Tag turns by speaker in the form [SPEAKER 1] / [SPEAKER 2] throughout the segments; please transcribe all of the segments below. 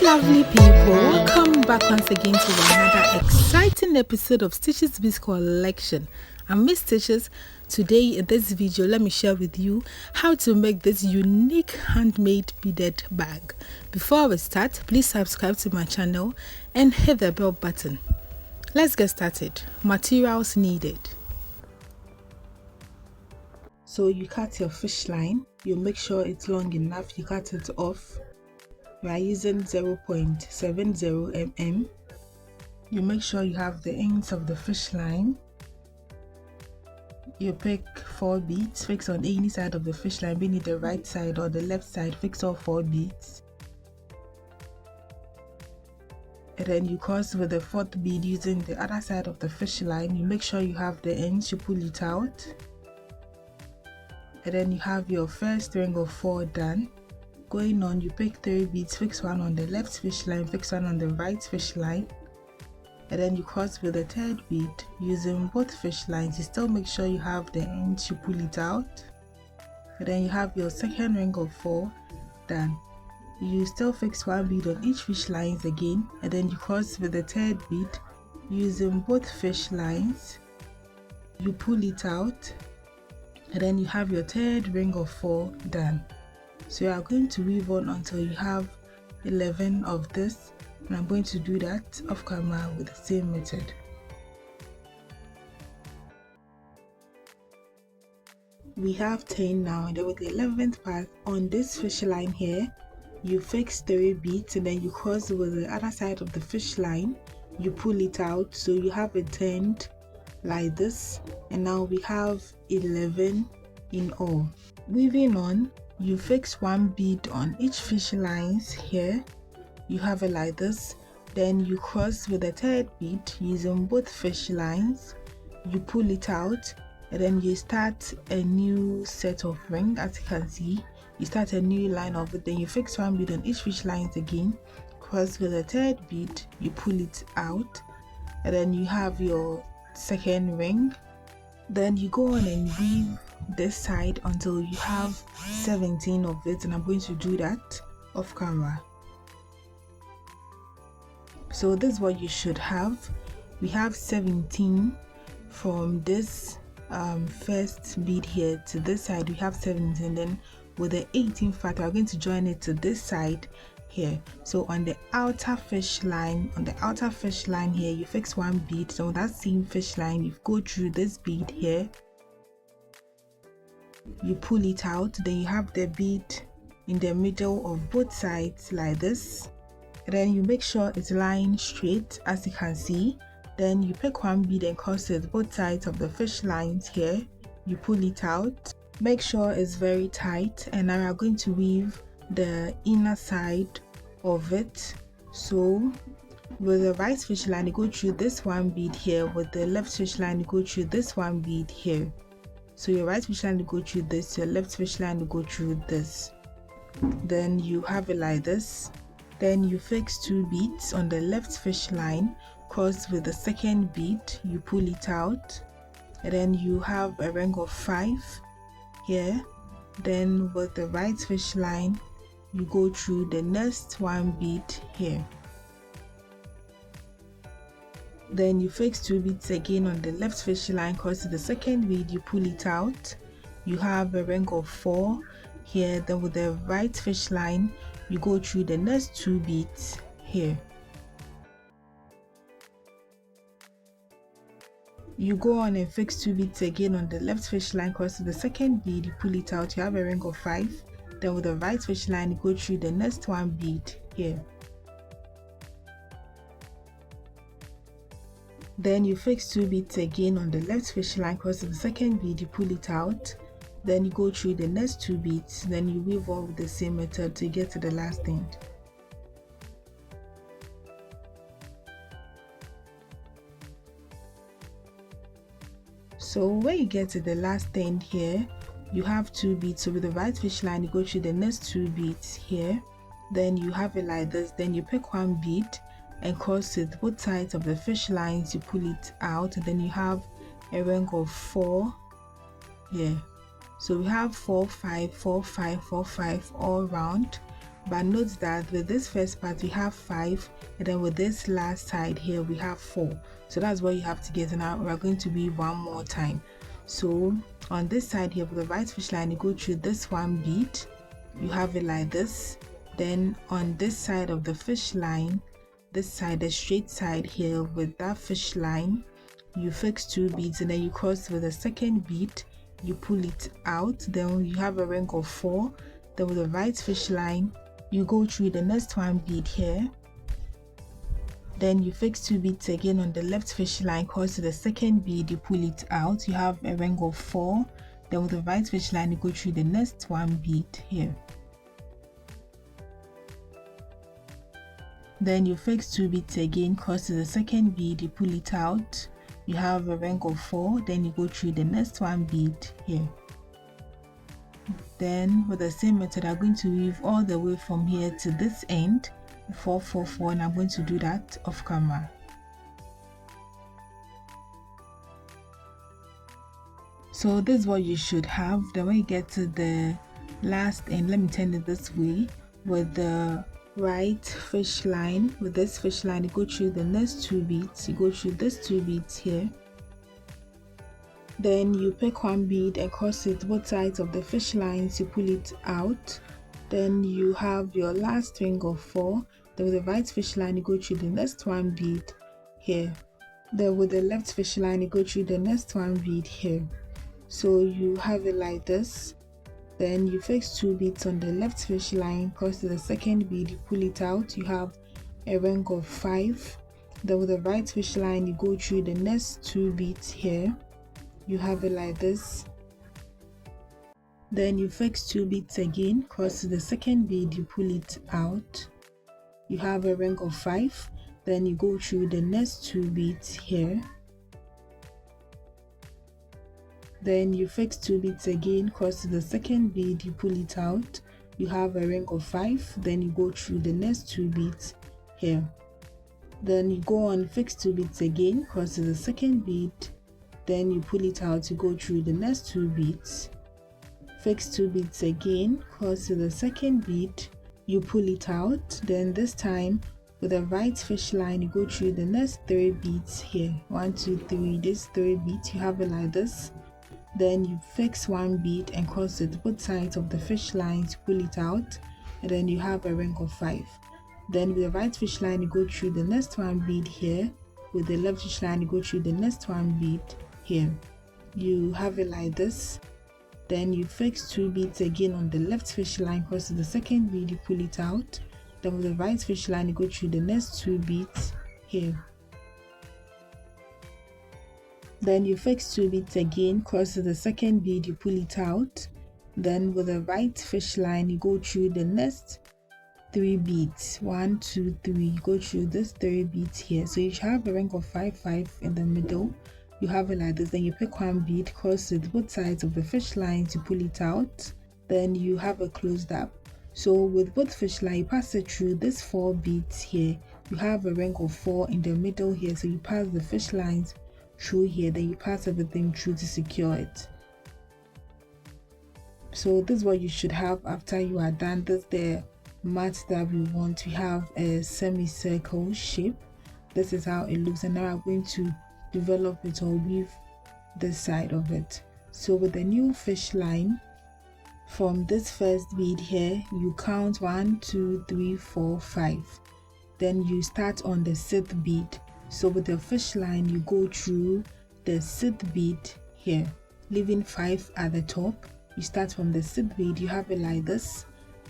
[SPEAKER 1] Yes, lovely people, welcome back once again to another exciting episode of Stitches Biz Collection. I'm Miss Stitches. Today in this video, let me share with you how to make this unique handmade beaded bag. Before we start, please subscribe to my channel and hit the bell button. Let's get started. Materials needed. So you cut your fish line, you make sure it's long enough, you cut it off. We are using 0.70 mm. You make sure you have the ends of the fish line. You pick 4 beads, fix on any side of the fish line, be it the right side or the left side, fix all 4 beads. And then you cross with the 4th bead using the other side of the fish line. You make sure you have the ends, you pull it out. And then you have your first ring of 4 done. Going on, you pick 3 beads, fix one on the left fish line, fix one on the right fish line, and then you cross with the 3rd bead using both fish lines. You still make sure you have the ends, you pull it out, and then you have your 2nd ring of 4 done. You still fix 1 bead on each fish lines again, and then you cross with the 3rd bead using both fish lines. You pull it out, and then you have your 3rd ring of 4 done. So you are going to weave on until you have 11 of this, and I'm going to do that off camera with the same method. We have 10 now, and then with the 11th part on this fish line here, you fix 3 beads and then you cross with the other side of the fish line. You pull it out, so you have it turned like this, and now we have 11 in all. Weaving on, you fix 1 bead on each fish lines here. You have it like this. Then you cross with the 3rd bead using both fish lines. You pull it out, and then you start a new set of ring. As you can see, you start a new line of it. Then you fix 1 bead on each fish lines again. Cross with the 3rd bead. You pull it out, and then you have your 2nd ring. Then you go on and weave this side until you have 17 of it, and I'm going to do that off camera. So this is what you should have. We have 17 from this first bead here to this side. We have 17. Then with the 18th part, we're going to join it to this side here. So on the outer fish line, here, you fix 1 bead. So that same fish line, you go through this bead here. You pull it out, then you have the bead in the middle of both sides like this, and then you make sure it's lying straight, as you can see. Then you pick 1 bead and cross it both sides of the fish lines here. You pull it out, make sure it's very tight, and now we are going to weave the inner side of it. So with the right fish line, you go through this 1 bead here. With the left fish line, you go through this 1 bead here. So your right fish line will go through this, your left fish line will go through this. Then you have it like this. Then you fix 2 beads on the left fish line, cross with the 2nd bead, you pull it out, and then you have a ring of 5 here. Then with the right fish line, you go through the next 1 bead here. Then you fix 2 beads again on the left fish line, cross to the 2nd bead, you pull it out. You have a ring of 4 here. Then with the right fish line, you go through the next 2 beads here. You go on and fix 2 beads again on the left fish line, cross to the 2nd bead, you pull it out. You have a ring of 5. Then with the right fish line, you go through the next 1 bead here. Then you fix 2 beads again on the left fish line, cross to the 2nd bead, you pull it out. Then you go through the next 2 beads, then you weave on with the same method to get to the last end. So when you get to the last end here, you have 2 beads. So with the right fish line, you go through the next 2 beads here. Then you have it like this. Then you pick 1 bead and cross it both sides of the fish lines, you pull it out, and then you have a ring of 4 here. So we have 4 5 4 5 4 5 all round. but note that with this first part we have 5, and then with this last side here we have 4. So that's what you have to get. Now we're going to weave one more time. So on this side here, with the right fish line, you go through this one bead, you have it like this. Then on this side of the fish line, this side, the straight side here, with that fish line, you fix 2 beads, and then you cross with the second bead, you pull it out, then you have a ring of 4. Then with the right fish line, you go through the next one bead here, then you fix 2 beads again on the left fish line, cross to the second bead, you pull it out, you have a ring of 4. Then with the right fish line, you go through the next one bead here, then you fix 2 beads again, cross to the second bead, you pull it out, you have a ring of 4. Then you go through the next one bead here. Then with the same method, I'm going to weave all the way from here to this end, 4 4 4, and I'm going to do that off camera. So this is what you should have. Then when you get to the last end, let me turn it this way, with the right fish line, with this fish line, you go through the next 2 beads, you go through these 2 beads here, then you pick 1 bead and cross it both sides of the fish lines, you pull it out, then you have your last ring of 4. Then with the right fish line, you go through the next 1 bead here, then with the left fish line, you go through the next 1 bead here. So you have it like this. Then you fix 2 beads on the left fish line, cross to the second bead, you pull it out, you have a ring of 5. Then with the right fish line, you go through the next 2 beads here, you have it like this. Then you fix 2 beads again, cross to the second bead, you pull it out, you have a ring of 5. Then you go through the next 2 beads here, then you fix 2 beads again, cross to the second bead, you pull it out, you have a ring of 5. Then you go through the next 2 beads here, then you go on, fix 2 beads again, cross to the second bead, then you pull it out, you go through the next 2 beads, fix 2 beads again, cross to the second bead, you pull it out. Then this time with the right fish line, you go through the next 3 beads here, 1 2 3, these 3 beads, you have it like this. Then you fix 1 bead and cross it both sides of the fish lines, pull it out, and then you have a ring of 5. Then with the right fish line, you go through the next 1 bead here, with the left fish line, you go through the next 1 bead here, you have it like this. Then you fix 2 beads again on the left fish line, cross to the second bead, you pull it out, then with the right fish line, you go through the next 2 beads here, then you fix 2 beads again, cross to the second bead, you pull it out, then with the right fish line, you go through the next 3 beads, 1 2 3, you go through this 3 beads here. So you should have a ring of 5 5 in the middle, you have it like this. Then you pick 1 bead, cross it both sides of the fish lines, you pull it out, then you have a closed up. So with both fish line, you pass it through this 4 beads here, you have a ring of 4 in the middle here, so you pass the fish lines through here, then you pass everything through to secure it. So this is what you should have after you are done. This is the mat that we want. We have a semicircle shape. This is how it looks, and now I'm going to develop it or weave this side of it. So with the new fish line, from this first bead here, you count 1 2 3 4 5, then you start on the 6th bead. So with the fish line, you go through the 6th bead here, leaving 5 at the top. You start from the 6th bead, you have it like this.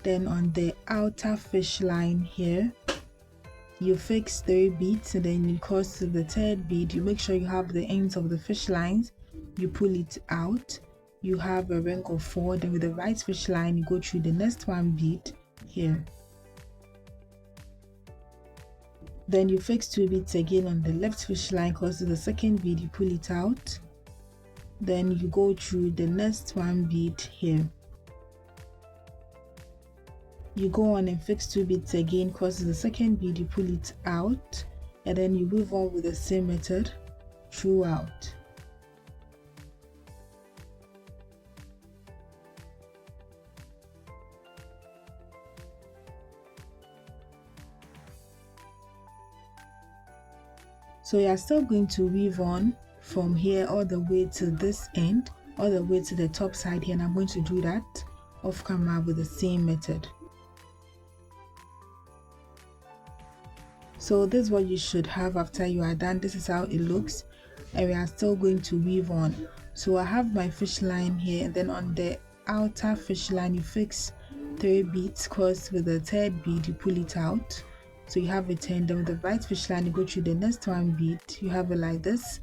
[SPEAKER 1] Then on the outer fish line here, you fix 3 beads, and then you cross to the 3rd bead, you make sure you have the ends of the fish lines, you pull it out, you have a ring of 4. Then with the right fish line, you go through the next 1 bead here, then you fix 2 beads again on the left fish line, cross to the 2nd bead, you pull it out, then you go through the next 1 bead here, you go on and fix 2 beads again, cross to the 2nd bead, you pull it out, and then you move on with the same method throughout. So you are still going to weave on from here all the way to this end, all the way to the top side here, and I'm going to do that off camera with the same method. So this is what you should have after you are done. This is how it looks, and we are still going to weave on. So I have my fish line here, and then on the outer fish line you fix 3 beads, because with the third bead you pull it out. So you have it turned. Then with the right fish line you go through the next 1 bead, you have it like this.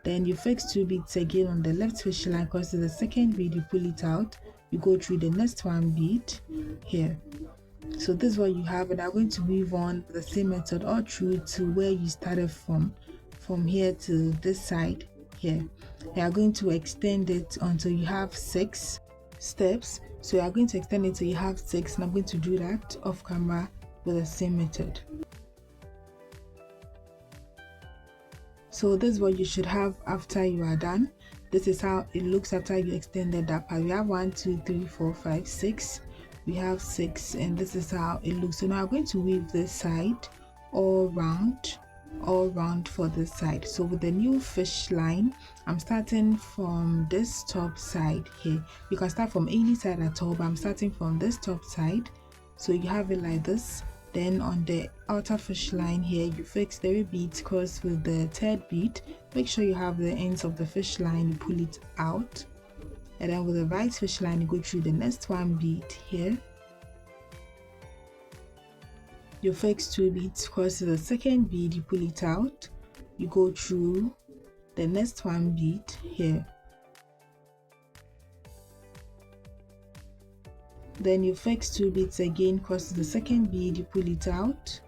[SPEAKER 1] Then you fix 2 beads again on the left fish line, because the second bead you pull it out, you go through the next 1 bead here. So this is what you have, and I'm going to weave on the same method all through to where you started from here to this side here. You are going to extend it until you have 6 steps. So you are going to extend it till you have 6, and I'm going to do that off camera with the same method. So this is what you should have after you are done. This is how it looks after you extended that part. We have 1 2 3 4 5 6. We have 6, and this is how it looks. So now I'm going to weave this side all round for this side. So with the new fish line, I'm starting from this top side here. You can start from any side at all, but I'm starting from this top side. So you have it like this. Then on the outer fish line here you fix 3 beads, because with the third bead make sure you have the ends of the fish line, you pull it out. And then with the right fish line you go through the next 1 bead here. You fix 2 beads, because the second bead you pull it out, you go through the next 1 bead here. Then you fix 2 beads again, because the second bead you pull it out,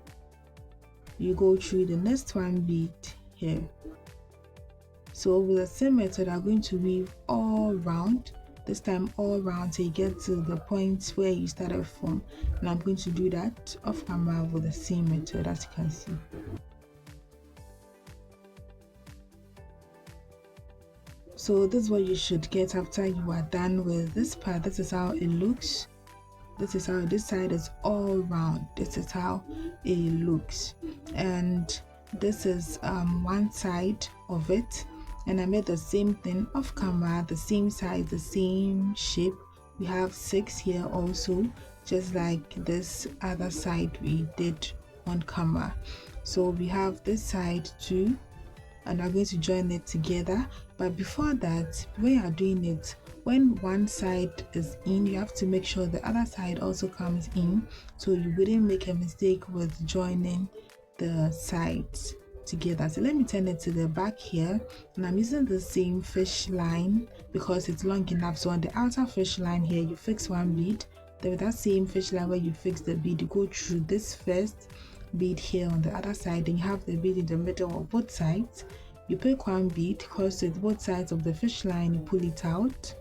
[SPEAKER 1] you go through the next 1 bead here. So with the same method I'm going to weave all round, this time all round till you get to the point where you started from, and I'm going to do that off camera with the same method, as you can see. So this is what you should get after you are done with this part. This is how it looks. This is how this side is all round. This is how it looks, and this is one side of it. And I made the same thing off camera, the same size, the same shape. We have 6 here also, just like this other side we did on camera. So we have this side too, and I'm going to join it together. But before that, when you are doing it, when one side is in, you have to make sure the other side also comes in, so you wouldn't make a mistake with joining the sides together. So let me turn it to the back here, and I'm using the same fish line because it's long enough. So on the outer fish line here you fix 1 bead, then with that same fish line where you fix the bead, you go through this first bead here on the other side, and you have the bead in the middle of both sides. You pick 1 bead, because with both sides of the fish line you pull it out,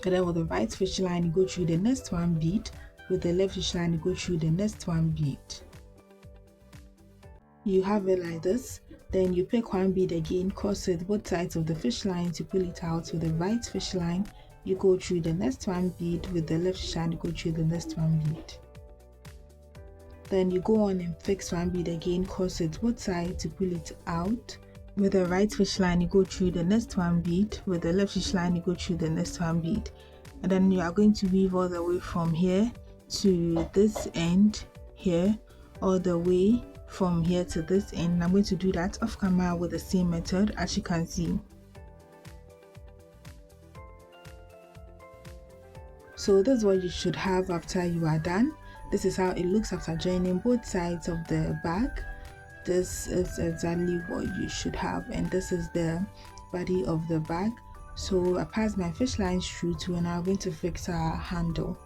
[SPEAKER 1] and then with the right fish line you go through the next 1 bead, with the left fish line you go through the next 1 bead. You have it like this. Then you pick 1 bead again, because with both sides of the fish lines you pull it out. With the right fish line you go through the next 1 bead, with the left fish line you go through the next 1 bead. Then you go on and fix 1 bead again, because with both sides you pull it out. With the right fish line you go through the next 1 bead, with the left fish line you go through the next 1 bead, and then you are going to weave all the way from here to this end here, all the way from here to this end. I'm going to do that off camera with the same method, as you can see. So this is what you should have after you are done. This is how it looks after joining both sides of the bag. This is exactly what you should have, and this is the body of the bag. So I passed my fish lines through to, and I'm going to fix our handle.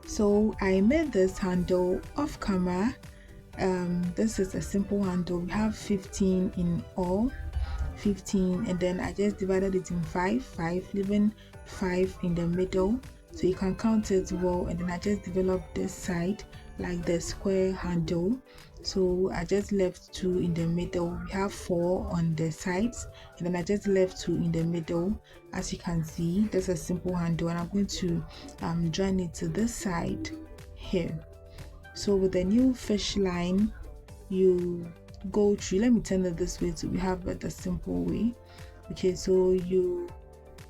[SPEAKER 1] So I made this handle off camera. This is a simple handle. We have 15 in all, 15, and then I just divided it in 5, leaving 5 in the middle, so you can count it well. And then I just developed this side like the square handle, so I just left 2 in the middle. We have 4 on the sides, and then I just left 2 in the middle. As you can see, that's a simple handle, and I'm going to join it to this side here. So with the new fish line, you go through, let me turn it this way so we have it the simple way. Okay, so you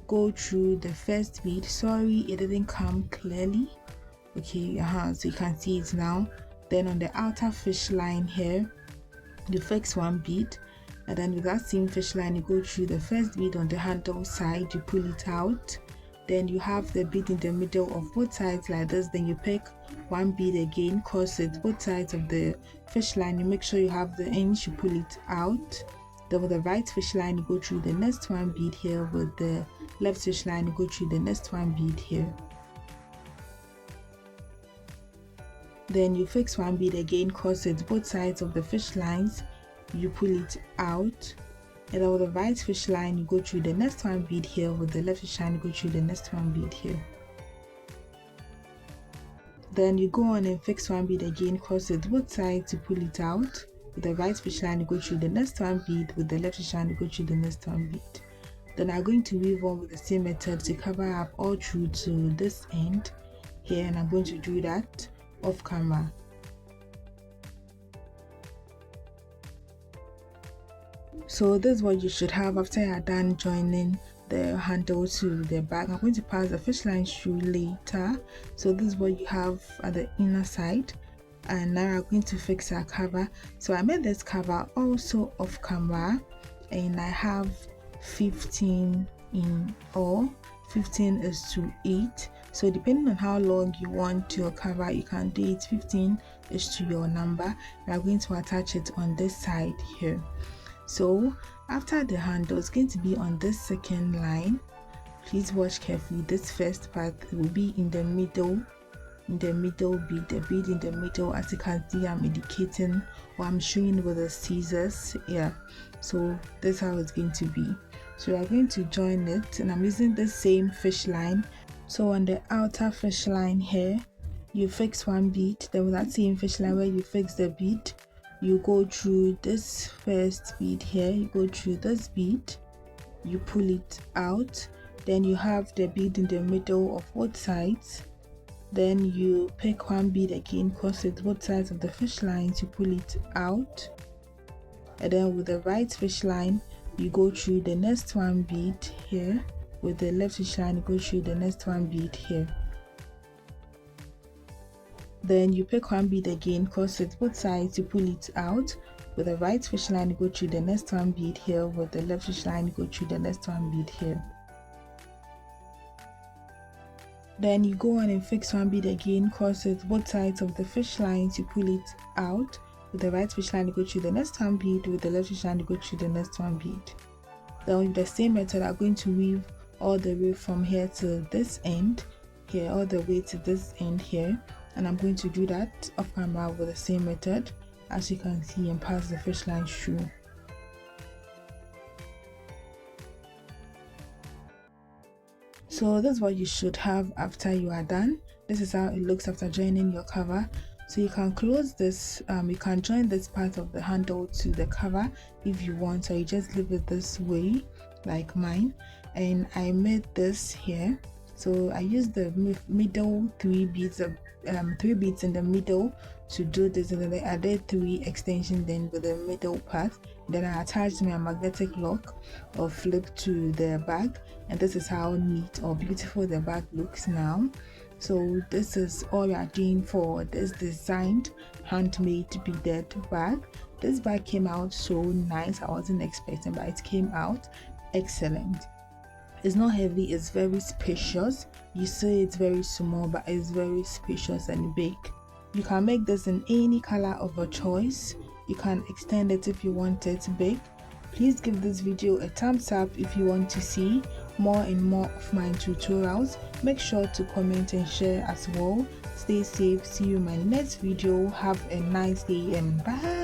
[SPEAKER 1] go through the first bead. Sorry, it didn't come clearly. Okay, so you can see it now. Then on the outer fish line here, you fix one bead, and then with that same fish line, you go through the first bead on the handle side, you pull it out. Then you have the bead in the middle of both sides like this. Then you pick one bead again, cross it both sides of the fish line. You make sure you have the inch, you pull it out. Then with the right fish line, you go through the next one bead here. With the left fish line, you go through the next one bead here. Then you fix one bead again, cross it both sides of the fish lines, you pull it out. And then with the right fish line, you go through the next one bead here. With the left fish line, you go through the next one bead here. Then you go on and fix one bead again, cross it both sides, you pull it out. With the right fish line, you go through the next one bead. With the left fish line, you go through the next one bead. Then I'm going to weave on with the same method to cover up all through to this end here, and I'm going to do that off camera. So this is what you should have after you are done joining the handle to the bag. I'm going to pass the fish line through later. So this is what you have at the inner side, and now I'm going to fix our cover. So I made this cover also off camera, and I have 15 in all. 15:8. So depending on how long you want your cover, you can do it 15 is to your number. We are going to attach it on this side here. So after the handle, it's going to be on this second line. Please watch carefully. This first part will be in the middle bead, the bead in the middle. As you can see, I'm indicating or I'm showing with the scissors. Yeah, so that's how it's going to be. So we are going to join it, and I'm using the same fish line. So on the outer fish line here, you fix one bead. Then with that same fish line where you fix the bead, you go through this first bead here, you go through this bead, you pull it out. Then you have the bead in the middle of both sides. Then you pick one bead again, cross it both sides of the fish lines, you pull it out. And then with the right fish line, you go through the next one bead here. With the left fish line, you go through the next one bead here. Then you pick one bead again, cross it both sides, you pull it out. With the right fish line, you go through the next one bead here. With the left fish line, you go through the next one bead here. Then you go on and fix one bead again, cross it both sides of the fish lines, you pull it out. With the right fish line, you go through the next one bead. With the left fish line, you go through the next one bead. Then with the same method, I'm going to weave all the way from here to this end here, all the way to this end here, and I'm going to do that off camera with the same method, as you can see, and pass the fish line through. So this is what you should have after you are done. This is how it looks after joining your cover. So you can close this, you can join this part of the handle to the cover if you want, or you just leave it this way like mine. And I made this here, so I used the middle three beads in the middle to do this, and then I added 3 extensions then with the middle part. Then I attached my magnetic lock or flip to the bag, and this is how neat or beautiful the bag looks now. So this is all we are doing for this designed handmade beaded bag. This bag came out so nice. I wasn't expecting, but it came out excellent. It's not heavy, it's very spacious. You see it's very small, but it's very spacious and big. You can make this in any color of your choice. You can extend it if you want it big. Please give this video a thumbs up if you want to see more and more of my tutorials. Make sure to comment and share as well. Stay safe. See you in my next video. Have a nice day and bye.